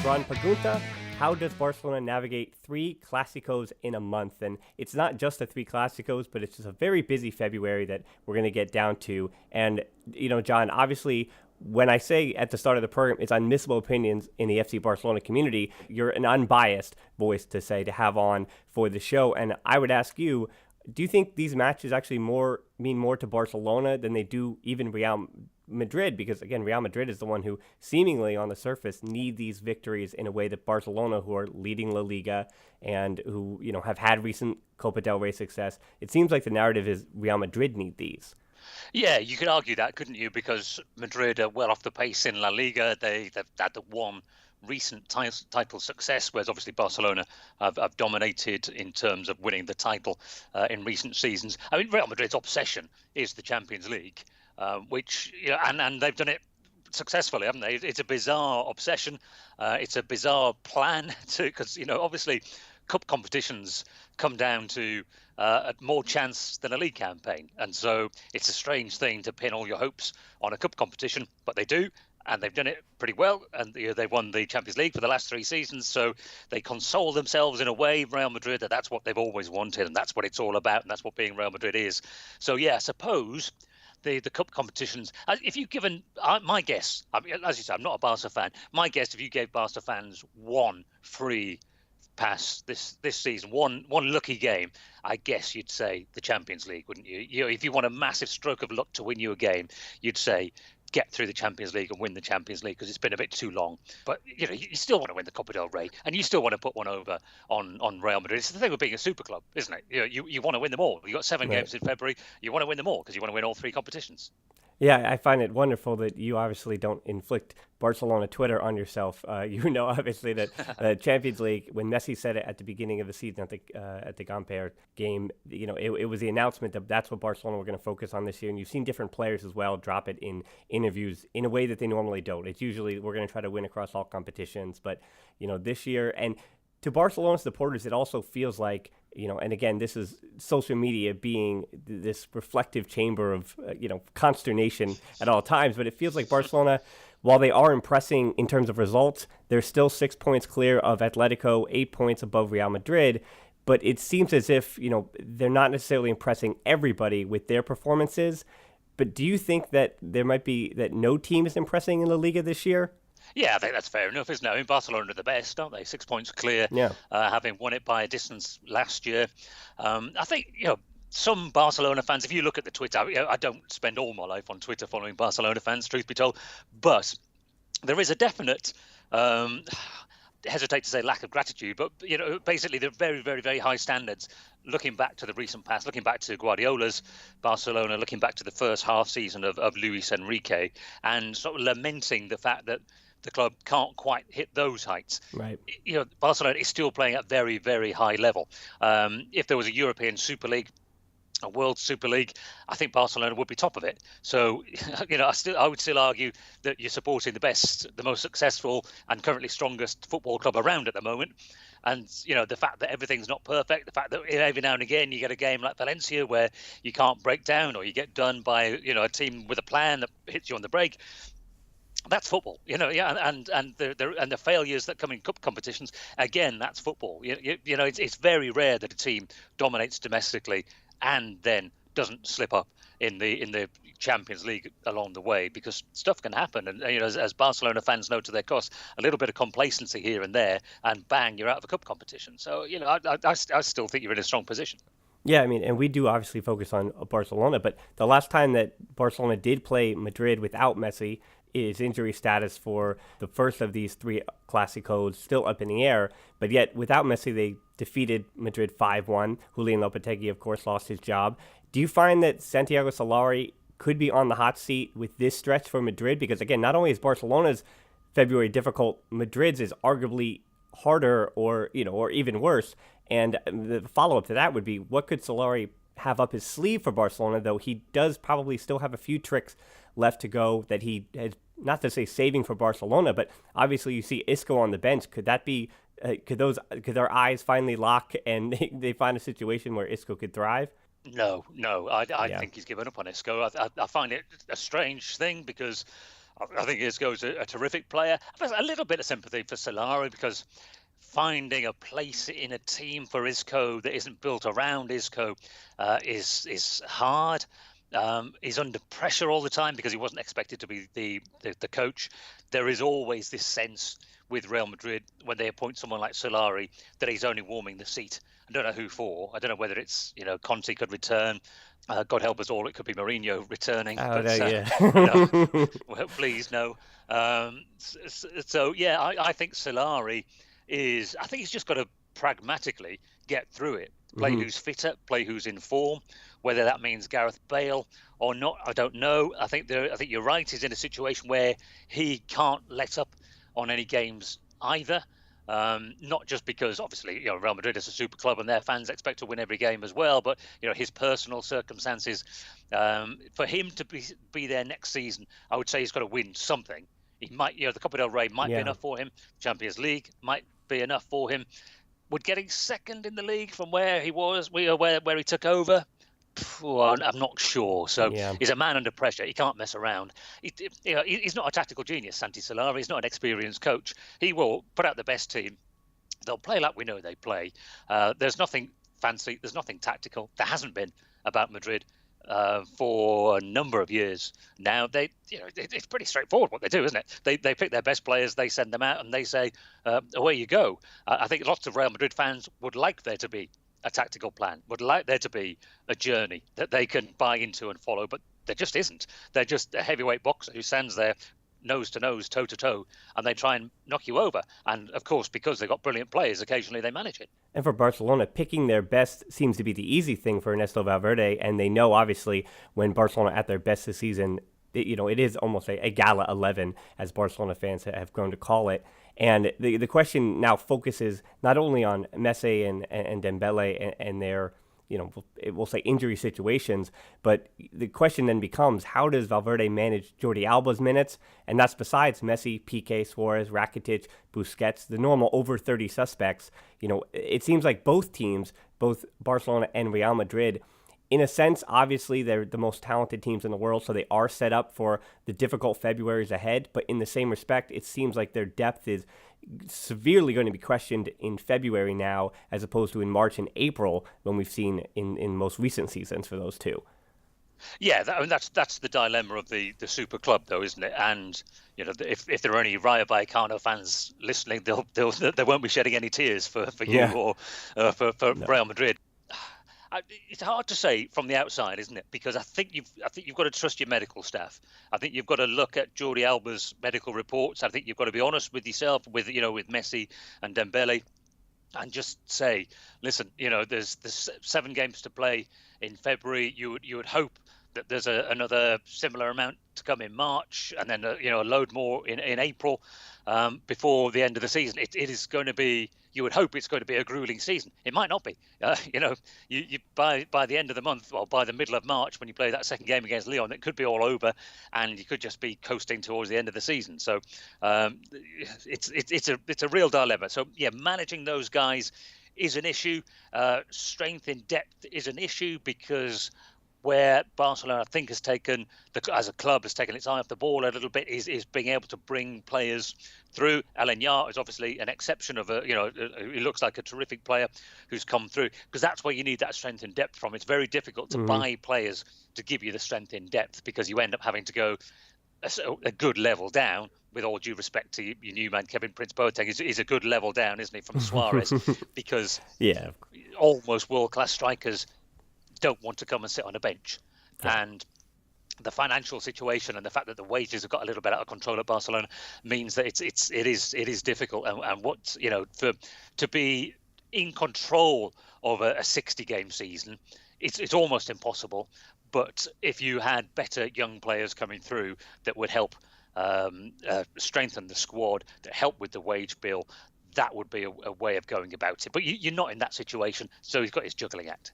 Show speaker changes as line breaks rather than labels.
Gran Pregunta. How does Barcelona navigate 3 Clásicos in a month? And it's not just the 3 Clásicos, but it's just a very busy February that we're going to get down to. And, John, obviously, when I say at the start of the program, it's unmissable opinions in the FC Barcelona community, you're an unbiased voice to have on for the show. And I would ask you, do you think these matches actually mean more to Barcelona than they do even Real Madrid? Because, again, Real Madrid is the one who seemingly on the surface need these victories in a way that Barcelona, who are leading La Liga and who, have had recent Copa del Rey success, it seems like the narrative is Real Madrid need these.
Yeah, you could argue that, couldn't you? Because Madrid are well off the pace in La Liga. They've had the one recent title success, whereas obviously Barcelona have dominated in terms of winning the title in recent seasons. I mean, Real Madrid's obsession is the Champions League, which, and they've done it successfully, haven't they? It's a bizarre obsession. It's a bizarre plan because, obviously cup competitions come down to more chance than a league campaign. And so it's a strange thing to pin all your hopes on a cup competition, but they do. And they've done it pretty well, and they've won the Champions League for the last 3 seasons. So they console themselves in a way, Real Madrid, that that's what they've always wanted, and that's what it's all about, and that's what being Real Madrid is. So yeah, I suppose the cup competitions. If you've given my guess, I mean, as you said, I'm not a Barca fan. My guess, if you gave Barca fans one free pass this season, one lucky game, I guess you'd say the Champions League, wouldn't you? If you want a massive stroke of luck to win you a game, you'd say get through the Champions League and win the Champions League because it's been a bit too long. But you still want to win the Copa del Rey, and you still want to put one over on Real Madrid. It's the thing with being a super club, isn't it? You want to win them all. You got 7 games in February. You want to win them all because you want to win all 3 competitions.
Yeah, I find it wonderful that you obviously don't inflict Barcelona Twitter on yourself. Obviously, that the Champions League, when Messi said it at the beginning of the season at the Gamper game, it was the announcement that that's what Barcelona were going to focus on this year. And you've seen different players as well drop it in interviews in a way that they normally don't. It's usually we're going to try to win across all competitions. But, this year, and to Barcelona supporters, it also feels like, and again, this is social media being this reflective chamber of, consternation at all times. But it feels like Barcelona, while they are impressing in terms of results, they're still 6 points clear of Atletico, 8 points above Real Madrid. But it seems as if, they're not necessarily impressing everybody with their performances. But do you think that there might be that no team is impressing in La Liga this year?
Yeah, I think that's fair enough, isn't it? I mean, Barcelona are the best, aren't they? 6 points clear, having won it by a distance last year. I think, some Barcelona fans, if you look at the Twitter, I don't spend all my life on Twitter following Barcelona fans, truth be told, but there is a definite, hesitate to say lack of gratitude, but, basically they're very, very, very high standards. Looking back to the recent past, looking back to Guardiola's Barcelona, looking back to the first half season of Luis Enrique, and sort of lamenting the fact that the club can't quite hit those heights.
Right.
Barcelona is still playing at very, very high level. If there was a European Super League, a World Super League, I think Barcelona would be top of it. So, I would still argue that you're supporting the best, the most successful, and currently strongest football club around at the moment. And, the fact that everything's not perfect, the fact that every now and again you get a game like Valencia where you can't break down or you get done by, a team with a plan that hits you on the break. That's football, and the failures that come in cup competitions. Again, that's football. It's very rare that a team dominates domestically and then doesn't slip up in the Champions League along the way, because stuff can happen. And as Barcelona fans know to their cost, a little bit of complacency here and there, and bang, you're out of a cup competition. So I still think you're in a strong position.
Yeah, I mean, and we do obviously focus on Barcelona, but the last time that Barcelona did play Madrid without Messi, is injury status for the first of these 3 Clásicos still up in the air. But yet, without Messi, they defeated Madrid 5-1. Julian Lopetegui, of course, lost his job. Do you find that Santiago Solari could be on the hot seat with this stretch for Madrid? Because, again, not only is Barcelona's February difficult, Madrid's is arguably harder or even worse. And the follow-up to that would be, what could Solari have up his sleeve for Barcelona, though he does probably still have a few tricks left to go that he has, not to say saving for Barcelona, but obviously you see Isco on the bench. Could that be, could their eyes finally lock and they find a situation where Isco could thrive?
No, I think he's given up on Isco. I find it a strange thing because I think Isco's a terrific player. I've got a little bit of sympathy for Solari because finding a place in a team for Isco that isn't built around Isco is hard. He's under pressure all the time because he wasn't expected to be the coach. There is always this sense with Real Madrid when they appoint someone like Solari that he's only warming the seat. I don't know who for. I don't know whether it's Conte could return. God help us all, it could be Mourinho returning.
Oh,
But
no, yeah.
well, please no. So yeah, I think Solari is. I think he's just got to pragmatically get through it. Play who's fitter, play who's in form. Whether that means Gareth Bale or not, I don't know. I think you're right. He's in a situation where he can't let up on any games either. Not just because obviously Real Madrid is a super club and their fans expect to win every game as well, but his personal circumstances. For him to be there next season, I would say he's got to win something. He might, the Copa del Rey might be enough for him. Champions League might be enough for him. Would getting second in the league from where he was, where he took over, I'm not sure. So he's a man under pressure. He can't mess around. He's not a tactical genius, Santi Solari. He's not an experienced coach. He will put out the best team. They'll play like we know they play. There's nothing fancy. There's nothing tactical. There hasn't been about Madrid for a number of years now. It's pretty straightforward what they do, isn't it? They pick their best players, they send them out, and they say, away you go. I think lots of Real Madrid fans would like there to be a tactical plan, would like there to be a journey that they can buy into and follow, but there just isn't. They're just a heavyweight boxer who stands there nose to nose, toe to toe, and they try and knock you over. And of course, because they've got brilliant players, occasionally they manage it.
And for Barcelona, picking their best seems to be the easy thing for Ernesto Valverde, and they know obviously when Barcelona at their best this season, it is almost a gala 11, as Barcelona fans have grown to call it. And the question now focuses not only on Messi and Dembele and their, we'll say injury situations, but the question then becomes, how does Valverde manage Jordi Alba's minutes? And that's besides Messi, Piqué, Suarez, Rakitic, Busquets, the normal over 30 suspects. It seems like both teams, both Barcelona and Real Madrid, in a sense, obviously, they're the most talented teams in the world, so they are set up for the difficult Februarys ahead. But in the same respect, it seems like their depth is severely going to be questioned in February now, as opposed to in March and April, when we've seen in most recent seasons for those two.
Yeah, that's the dilemma of the super club, though, isn't it? And if there are any Rayo Vallecano fans listening, they won't be shedding any tears for you or for Real Madrid. It's hard to say from the outside, isn't it? Because I think you've got to trust your medical staff. I think you've got to look at Jordi Alba's medical reports. I think you've got to be honest with yourself, with Messi and Dembele, and just say, listen, there's 7 games to play in February. You would hope that there's another similar amount to come in March, and then a load more in April before the end of the season. It is going to be. You would hope it's going to be a grueling season. It might not be. You by the end of the month, or by the middle of March, when you play that second game against Lyon, it could be all over, and you could just be coasting towards the end of the season. So it's a real dilemma. So yeah, managing those guys is an issue. Strength in depth is an issue because where Barcelona, I think, as a club, has taken its eye off the ball a little bit, is being able to bring players through. Aleñá is obviously an exception of he looks like a terrific player who's come through, because that's where you need that strength and depth from. It's very difficult to buy players to give you the strength in depth, because you end up having to go a good level down. With all due respect to your new man, Kevin Prince Boateng, is a good level down, isn't he, from Suarez? Because almost world-class strikers don't want to come and sit on a bench. And the financial situation and the fact that the wages have got a little bit out of control at Barcelona means that it is difficult. And what to be in control of a 60-game season, it's almost impossible. But if you had better young players coming through that would help strengthen the squad, that help with the wage bill, that would be a way of going about it. But you're not in that situation, so he's got his juggling act.